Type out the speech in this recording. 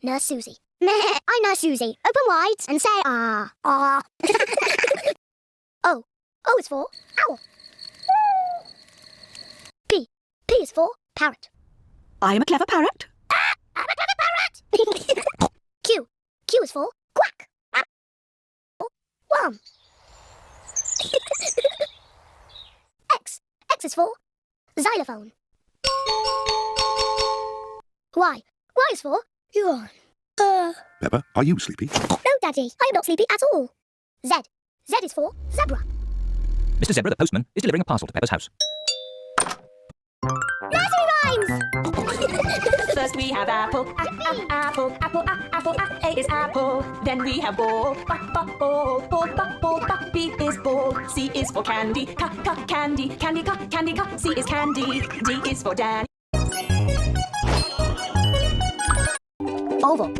Nurse Susie. Meh, I'm Nurse Susie. Open wide and say ah. Ah. O. O is for owl. P. P is for parrot. I am a clever parrot. I'm a clever parrot. Q. Q is for quack. Worm. X. X is for xylophone. Y. Y is for yawn. Peppa, are you sleepy? No, Daddy, I am not sleepy at all. Z. Z is for zebra. Mr. Zebra, the postman, is delivering a parcel to Peppa's house. Nursery rhymes! First we have apple, apple, apple, apple, A is apple. Then we have ball, ball, ball, B is ball. C is for candy, candy, candy, candy, C is candy. D is for Dan. Oval.